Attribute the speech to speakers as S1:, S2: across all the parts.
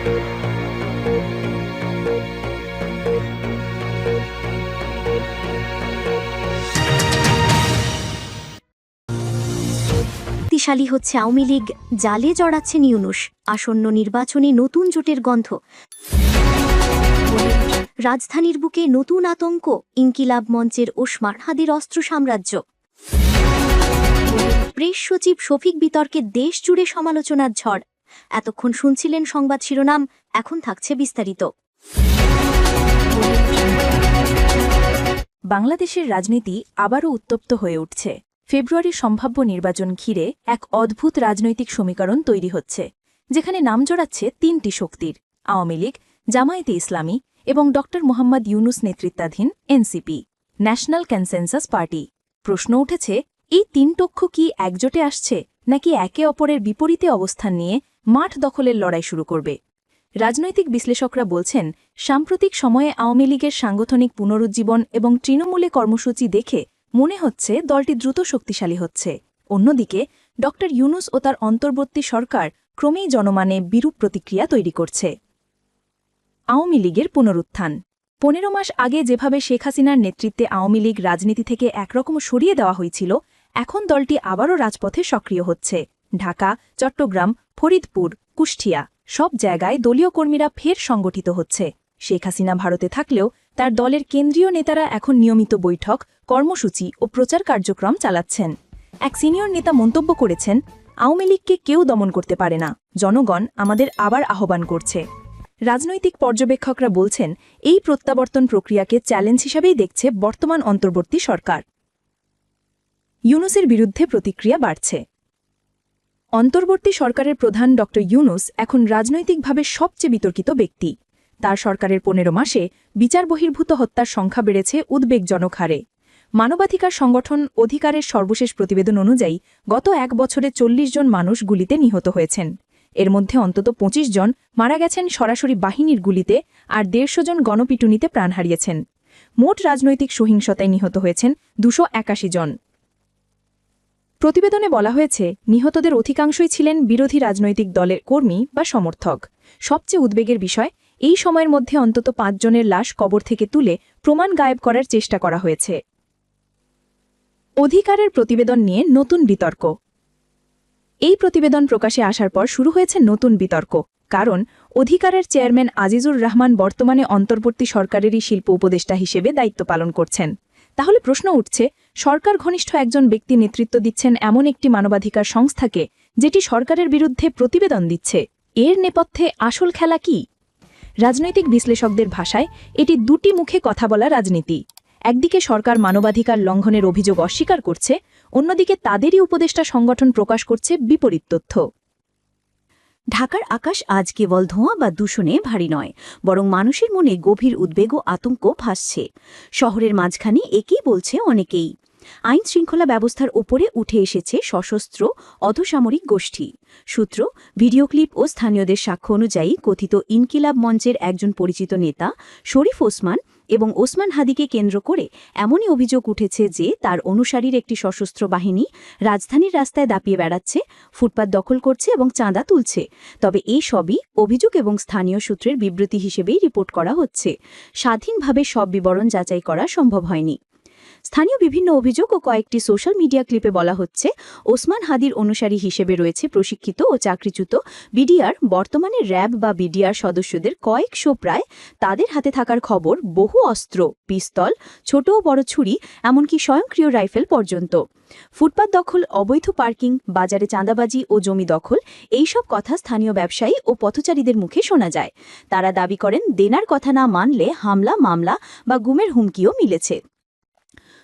S1: শক্তিশালী হচ্ছে আওয়ামী লীগ, জালে জড়াচ্ছেন ইউনূস, আসন্ন নির্বাচনে নতুন জোটের গন্ধ। রাজধানীর বুকে নতুন আতঙ্ক, ইনকিলাব মঞ্চের ওসমান হাদির অস্ত্র সাম্রাজ্য। প্রেস সচিব শফিক বিতর্কে দেশ জুড়ে সমালোচনার ঝড়। এতক্ষণ শুনছিলেন সংবাদ শিরোনাম, এখন থাকছে বিস্তারিত।
S2: বাংলাদেশের রাজনীতি আবারও উত্তপ্ত হয়ে উঠছে। ফেব্রুয়ারির সম্ভাব্য নির্বাচন ঘিরে এক অদ্ভুত রাজনৈতিক সমীকরণ তৈরি হচ্ছে, যেখানে নাম জড়াচ্ছে তিনটি শক্তির: আওয়ামী লীগ, জামায়াতে ইসলামী এবং ড. মোহাম্মদ ইউনূস নেতৃত্বাধীন এনসিপি, ন্যাশনাল কনসেনসাস পার্টি। প্রশ্ন উঠেছে, এই তিন পক্ষ কি একজোটে আসছে, নাকি একে অপরের বিপরীতে অবস্থান নিয়ে মাঠ দখলের লড়াই শুরু করবে? রাজনৈতিক বিশ্লেষকরা বলছেন, সাম্প্রতিক সময়ে আওয়ামী লীগের সাংগঠনিক পুনরুজ্জীবন এবং তৃণমূলে কর্মসূচি দেখে মনে হচ্ছে দলটি দ্রুত শক্তিশালী হচ্ছে। অন্যদিকে ড. ইউনূস ও তার অন্তর্বর্তী সরকার ক্রমেই জনমানে বিরূপ প্রতিক্রিয়া তৈরি করছে। আওয়ামী লীগের পুনরুত্থান। 15 মাস আগে যেভাবে শেখ হাসিনার নেতৃত্বে আওয়ামী লীগ রাজনীতি থেকে একরকম সরিয়ে দেওয়া হয়েছিল, এখন দলটি আবারও রাজপথে সক্রিয় হচ্ছে। ঢাকা, চট্টগ্রাম, ফরিদপুর, কুষ্টিয়া সব জায়গায় দলীয় কর্মীরা ফের সংগঠিত হচ্ছে। শেখ হাসিনা ভারতে থাকলেও তার দলের কেন্দ্রীয় নেতারা এখন নিয়মিত বৈঠক, কর্মসূচি ও প্রচার কার্যক্রম চালাচ্ছেন। এক সিনিয়র নেতা মন্তব্য করেছেন, আওয়ামী লীগকে কেউ দমন করতে পারে না, জনগণ আমাদের আবার আহ্বান করছে। রাজনৈতিক পর্যবেক্ষকরা বলছেন, এই প্রত্যাবর্তন প্রক্রিয়াকে চ্যালেঞ্জ হিসাবেই দেখছে বর্তমান অন্তর্বর্তী সরকার। ইউনূসের বিরুদ্ধে প্রতিক্রিয়া বাড়ছে। অন্তর্বর্তী সরকারের প্রধান ড. ইউনূস এখন রাজনৈতিকভাবে সবচেয়ে বিতর্কিত ব্যক্তি। তার সরকারের 15 মাসে বিচার বহির্ভূত হত্যার সংখ্যা বেড়েছে উদ্বেগজনক হারে। মানবাধিকার সংগঠন অধিকারের সর্বশেষ প্রতিবেদন অনুযায়ী গত এক বছরে 40 জন মানুষ গুলিতে নিহত হয়েছেন। এর মধ্যে অন্তত 25 জন মারা গেছেন সরাসরি বাহিনীর গুলিতে, আর 150 জন গণপিটুনিতে প্রাণ হারিয়েছেন। মোট রাজনৈতিক সহিংসতায় নিহত হয়েছেন 281 জন। প্রতিবেদনে বলা হয়েছে, নিহতদের অধিকাংশই ছিলেন বিরোধী রাজনৈতিক দলের কর্মী বা সমর্থক। সবচেয়ে উদ্বেগের বিষয়, এই সময়ের মধ্যে অন্তত 5 জনের লাশ কবর থেকে তুলে প্রমাণ গায়েব করার চেষ্টা করা হয়েছে। অধিকারের প্রতিবেদন নিয়ে নতুন বিতর্ক। এই প্রতিবেদন প্রকাশে আসার পর শুরু হয়েছে নতুন বিতর্ক, কারণ অধিকারের চেয়ারম্যান আজিজুর রহমান বর্তমানে অন্তর্বর্তী সরকারেরই শিল্প উপদেষ্টা হিসেবে দায়িত্ব পালন করছেন। তাহলে প্রশ্ন উঠছে, সরকার ঘনিষ্ঠ একজন ব্যক্তি নেতৃত্ব দিচ্ছেন এমন একটি মানবাধিকার সংস্থাকে, যেটি সরকারের বিরুদ্ধে প্রতিবেদন দিচ্ছে, এর নেপথ্যে আসল খেলা কি? রাজনৈতিক বিশ্লেষকদের ভাষায় এটি দুটি মুখে কথা বলা রাজনীতি। একদিকে সরকার মানবাধিকার লঙ্ঘনের অভিযোগ অস্বীকার করছে, অন্যদিকে তাদেরই উপদেষ্টা সংগঠন প্রকাশ করছে বিপরীত তথ্য।
S1: ঢাকার আকাশ আজ কেবল ধোঁয়া বা দূষণে ভারী নয়, বরং মানুষের মনে গভীর উদ্বেগ ও আতঙ্ক ভাসছে। শহরের মাঝখানে একেই বলছে অনেকেই। আইন শৃঙ্খলা ব্যবস্থার ওপরে উঠে এসেছে সশস্ত্র অর্ধসামরিক গোষ্ঠী। সূত্র, ভিডিও ক্লিপ ও স্থানীয়দের সাক্ষ্য অনুযায়ী কথিত ইনকিলাব মঞ্চের একজন পরিচিত নেতা শরীফ ওসমান এবং ওসমান হাদিকে কেন্দ্র করে এমনই অভিযোগ উঠেছে যে তার অনুসারীর একটি সশস্ত্র বাহিনী রাজধানীর রাস্তায় দাপিয়ে বেড়াচ্ছে, ফুটপাত দখল করছে এবং চাঁদা তুলছে। তবে এই সবই অভিযোগ এবং স্থানীয় সূত্রের বিবৃতি হিসেবেই রিপোর্ট করা হচ্ছে। স্বাধীনভাবে সব বিবরণ যাচাই করা সম্ভব হয়নি। স্থানীয় বিভিন্ন অভিযোগ ও কয়েকটি সোশ্যাল মিডিয়া ক্লিপে বলা হচ্ছে, ওসমান হাদির অনুসারী হিসেবে রয়েছে প্রশিক্ষিত ও চাকরিচ্যুত বিডিআর, বর্তমানে র্যাব বা বিডিআর সদস্যদের কয়েকশো প্রায়। তাদের হাতে থাকার খবর বহু অস্ত্র, পিস্তল, ছোট ও বড় ছুরি, এমনকি স্বয়ংক্রিয় রাইফেল পর্যন্ত। ফুটপাত দখল, অবৈধ পার্কিং, বাজারে চাঁদাবাজি ও জমি দখল, এইসব কথা স্থানীয় ব্যবসায়ী ও পথচারীদের মুখে শোনা যায়। তারা দাবি করেন, দেনার কথা না মানলে হামলা, মামলা বা গুমের হুমকিও মিলেছে।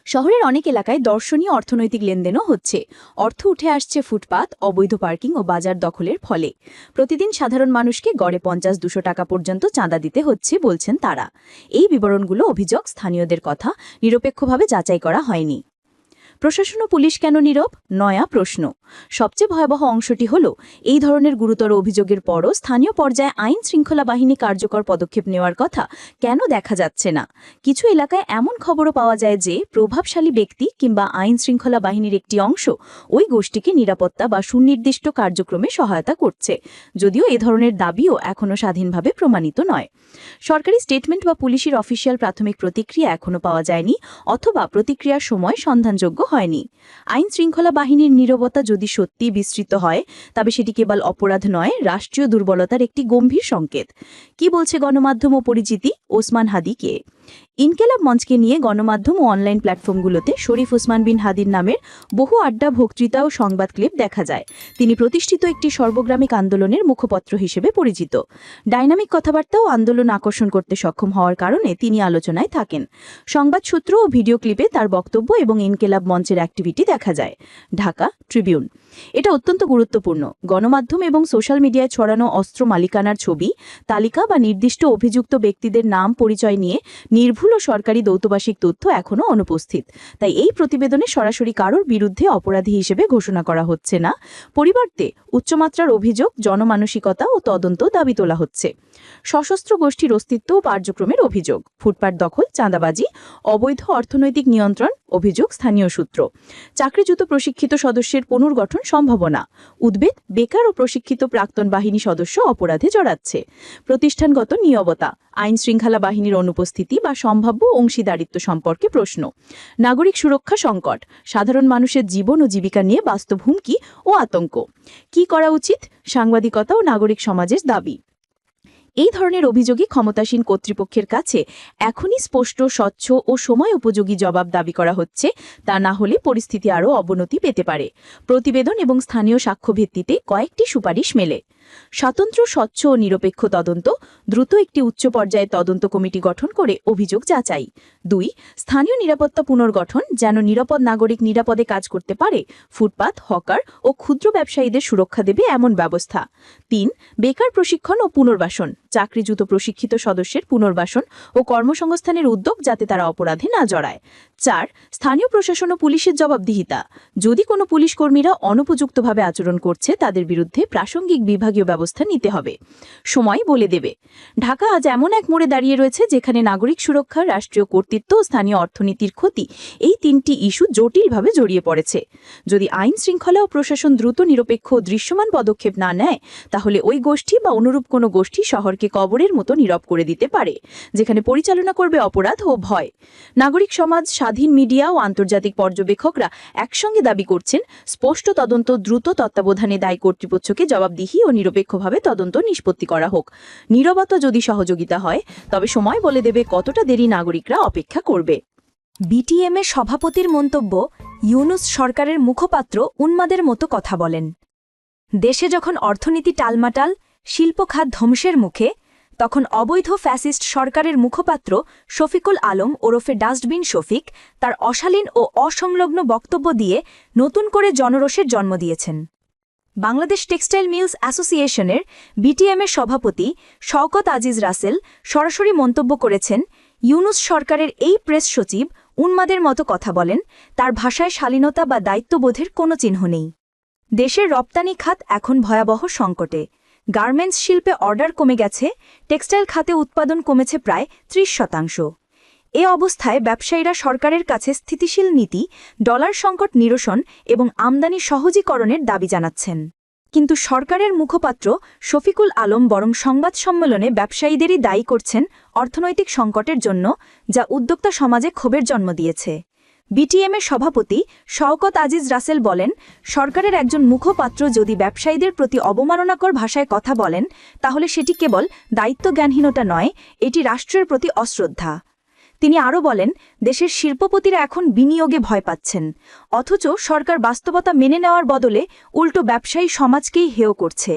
S1: শহরের অনেক এলাকায় দর্শনীয় অর্থনৈতিক লেনদেনও হচ্ছে। অর্থ উঠে আসছে ফুটপাত, অবৈধ পার্কিং ও বাজার দখলের ফলে। প্রতিদিন সাধারণ মানুষকে গড়ে 50-200 টাকা পর্যন্ত চাঁদা দিতে হচ্ছে বলছেন তারা। এই বিবরণগুলো অভিযোগ, স্থানীয়দের কথা, নিরপেক্ষভাবে যাচাই করা হয়নি। প্রশাসন ও পুলিশ কেন নীরব? নয়া প্রশ্ন। সবচেয়ে ভয়াবহ অংশটি হল, এই ধরনের গুরুতর অভিযোগের পরও স্থানীয় পর্যায়ে আইন শৃঙ্খলা বাহিনী কার্যকর পদক্ষেপ নেওয়ার কথা কেন দেখা যাচ্ছে না? কিছু এলাকায় এমন খবরও পাওয়া যায় যে প্রভাবশালী ব্যক্তি কিংবা আইন শৃঙ্খলা বাহিনীর একটি অংশ ওই গোষ্ঠীকে নিরাপত্তা বা সুনির্দিষ্ট কার্যক্রমে সহায়তা করছে, যদিও এ ধরনের দাবিও এখনও স্বাধীনভাবে প্রমাণিত নয়। সরকারি স্টেটমেন্ট বা পুলিশের অফিসিয়াল প্রাথমিক প্রতিক্রিয়া এখনও পাওয়া যায়নি, অথবা প্রতিক্রিয়ার সময় সন্ধানযোগ্য হয়নি। আইন শৃঙ্খলা বাহিনীর নীরবতা যদি সত্যি বিস্তৃত হয়, তবে সেটি কেবল অপরাধ নয়, রাষ্ট্রীয় দুর্বলতার একটি গম্ভীর সংকেত। কি বলছে গণমাধ্যম ও পরিচিতি? ওসমান হাদি কে? ইনকেলাব মঞ্চকে নিয়ে গণমাধ্যম ও অনলাইন প্ল্যাটফর্মগুলোতে শরীফ ওসমান বিন হাদির নামের বহু আড্ডা, বক্তৃতা ও সংবাদ ক্লিপ দেখা যায়। তিনি প্রতিষ্ঠিত একটি সর্বগ্রামিক আন্দোলনের মুখপত্র হিসেবে পরিচিত। ডাইনামিক কথাবার্তা ও আন্দোলন আকর্ষণ করতে সক্ষম হওয়ার কারণে তিনি আলোচনায় থাকেন। সংবাদসূত্র ও ভিডিও ক্লিপে তার বক্তব্য এবং ইনকেলাব মঞ্চের অ্যাক্টিভিটি দেখা যায়। ঢাকা ট্রিবিউন। এটা অত্যন্ত গুরুত্বপূর্ণ। গণমাধ্যম এবং সোশ্যাল মিডিয়ায় ছড়ানো অস্ত্র মালিকানার ছবি, তালিকা বা নির্দিষ্ট অভিযুক্ত ব্যক্তিদের নাম পরিচয় নিয়ে নির্ভুল ও সরকারি দৌতবাসিক তথ্য এখনও অনুপস্থিত। তাই এই প্রতিবেদনে সরাসরি কারোর বিরুদ্ধে অপরাধী হিসেবে ঘোষণা করা হচ্ছে না, পরিবর্তে উচ্চমাত্রার অভিযোগ, জনমানসিকতা ও তদন্ত দাবি তোলা হচ্ছে। সশস্ত্র গোষ্ঠীর অস্তিত্ব ও কার্যক্রমের অভিযোগ, ফুটপাত দখল, চাঁদাবাজি, অবৈধ অর্থনৈতিক নিয়ন্ত্রণ, অভিযোগ স্থানীয় সূত্র। চাকরিচ্যুত প্রশিক্ষিত সদস্যের পুনর্গঠন সম্ভাবনা, উদ্বেগ বেকার ও প্রশিক্ষিত প্রাক্তন বাহিনী সদস্য অপরাধে জড়াচ্ছে। প্রতিষ্ঠানগত নীরবতা, আইন শৃঙ্খলা বাহিনীর অনুপস্থিতি বা সম্ভাব্য অংশীদারিত্ব সম্পর্কে প্রশ্ন। নাগরিক সুরক্ষা সংকট, সাধারণ মানুষের জীবন ও জীবিকা নিয়ে বাস্তব হুমকি ও আতঙ্ক। কি করা উচিত? সাংবাদিকতা ও নাগরিক সমাজের দাবি। এই ধরনের অভিযোগই ক্ষমতাসীন কর্তৃপক্ষের কাছে এখনই স্পষ্ট, স্বচ্ছ ও সময় উপযোগী জবাব দাবি করা হচ্ছে। তা না হলে পরিস্থিতি আরও অবনতি পেতে পারে। প্রতিবেদন এবং স্থানীয় সাক্ষ্য ভিত্তিতে কয়েকটি সুপারিশ মেলে। স্বতন্ত্র, স্বচ্ছ ও নিরপেক্ষ তদন্ত, দ্রুত একটি উচ্চ পর্যায়ে তদন্ত কমিটি গঠন করে অভিযোগ যাচাই। 2. স্থানীয় নিরাপত্তা পুনর্গঠন, যেন নিরাপদ নাগরিক নিরাপদে কাজ করতে পারে। ফুটপাত, হকার ও ক্ষুদ্র ব্যবসায়ীদের সুরক্ষা দেবে এমন ব্যবস্থা। 3. বেকার প্রশিক্ষণ ও পুনর্বাসন, চাকরিচ্যুত প্রশিক্ষিত সদস্যের পুনর্বাসন ও কর্মসংস্থানের উদ্যোগ, যাতে তারা অপরাধে না জড়ায়। 4. স্থানীয় প্রশাসন ও পুলিশের জবাবদিহিতা, যদি কোনো পুলিশ কর্মীরা অনুপযুক্তভাবে আচরণ করছে, তাদের বিরুদ্ধে প্রাসঙ্গিক বিভাগীয় ব্যবস্থা নিতে হবে। সময় বলে দেবে। ঢাকা আজ এমন এক মোড়ে দাঁড়িয়ে রয়েছে যেখানে নাগরিক সুরক্ষা, রাষ্ট্রীয় কর্তৃত্ব ও স্থানীয় অর্থনীতির ক্ষতি, এই তিনটি ইস্যু জটিলভাবে জড়িয়ে পড়েছে। যদি আইন শৃঙ্খলা ও প্রশাসন দ্রুত, নিরপেক্ষ ও দৃশ্যমান পদক্ষেপ না নেয়, তাহলে ওই গোষ্ঠী বা অনুরূপ কোনো গোষ্ঠী শহরকে কবরের মতো নীরব করে দিতে পারে, যেখানে পরিচালনা করবে অপরাধ ও ভয়। নাগরিক সমাজ, স্বাধীন মিডিয়া ও আন্তর্জাতিক পর্যবেক্ষকরা একসঙ্গে দাবি করছেন, স্পষ্ট তদন্ত, দ্রুত তত্ত্বাবধানে দায়ী কর্তৃপক্ষকে জবাবদিহি ও নিরপেক্ষভাবে তদন্ত নিষ্পত্তি করা হোক। নীরবতা যদি সহযোগিতা হয়, তবে সময় বলে দেবে কতটা দেরি নাগরিকরা অপেক্ষা করবে।
S2: বিটিএমএ সভাপতির মন্তব্য, ইউনূস সরকারের মুখপাত্র উন্মাদের মতো কথা বলেন। দেশে যখন অর্থনীতি টালমাটাল, শিল্প খাত ধ্বংসের মুখে, তখন অবৈধ ফ্যাসিস্ট সরকারের মুখপাত্র শফিকুল আলম ওরফে ডাস্টবিন শফিক তার অশালীন ও অসংলগ্ন বক্তব্য দিয়ে নতুন করে জনরোষের জন্ম দিয়েছেন। বাংলাদেশ টেক্সটাইল মিলস অ্যাসোসিয়েশনের বিটিএমের সভাপতি শওকত আজিজ রাসেল সরাসরি মন্তব্য করেছেন, ইউনূস সরকারের এই প্রেস সচিব উন্মাদের মতো কথা বলেন, তার ভাষায় শালীনতা বা দায়িত্ববোধের কোনো চিহ্ন নেই। দেশের রপ্তানি খাত এখন ভয়াবহ সংকটে। গার্মেন্টস শিল্পে অর্ডার কমে গেছে, টেক্সটাইল খাতে উৎপাদন কমেছে প্রায় 30%। এ অবস্থায় ব্যবসায়ীরা সরকারের কাছে স্থিতিশীল নীতি, ডলার সংকট নিরসন এবং আমদানি সহজীকরণের দাবি জানাচ্ছেন। কিন্তু সরকারের মুখপাত্র শফিকুল আলম বরং সংবাদ সম্মেলনে ব্যবসায়ীদেরই দায়ী করছেন অর্থনৈতিক সংকটের জন্য, যা উদ্যোক্তা সমাজে ক্ষোভের জন্ম দিয়েছে। বিটিএমের সভাপতি শওকত আজিজ রাসেল বলেন, সরকারের একজন মুখপাত্র যদি ব্যবসায়ীদের প্রতি অবমাননাকর ভাষায় কথা বলেন, তাহলে সেটি কেবল দায়িত্বজ্ঞানহীনতা নয়, এটি রাষ্ট্রের প্রতি অশ্রদ্ধা। তিনি আরও বলেন, দেশের শিল্পপতিরা এখন বিনিয়োগে ভয় পাচ্ছেন, অথচ সরকার বাস্তবতা মেনে নেওয়ার বদলে উল্টো ব্যবসায়ী সমাজকেই হেয় করছে।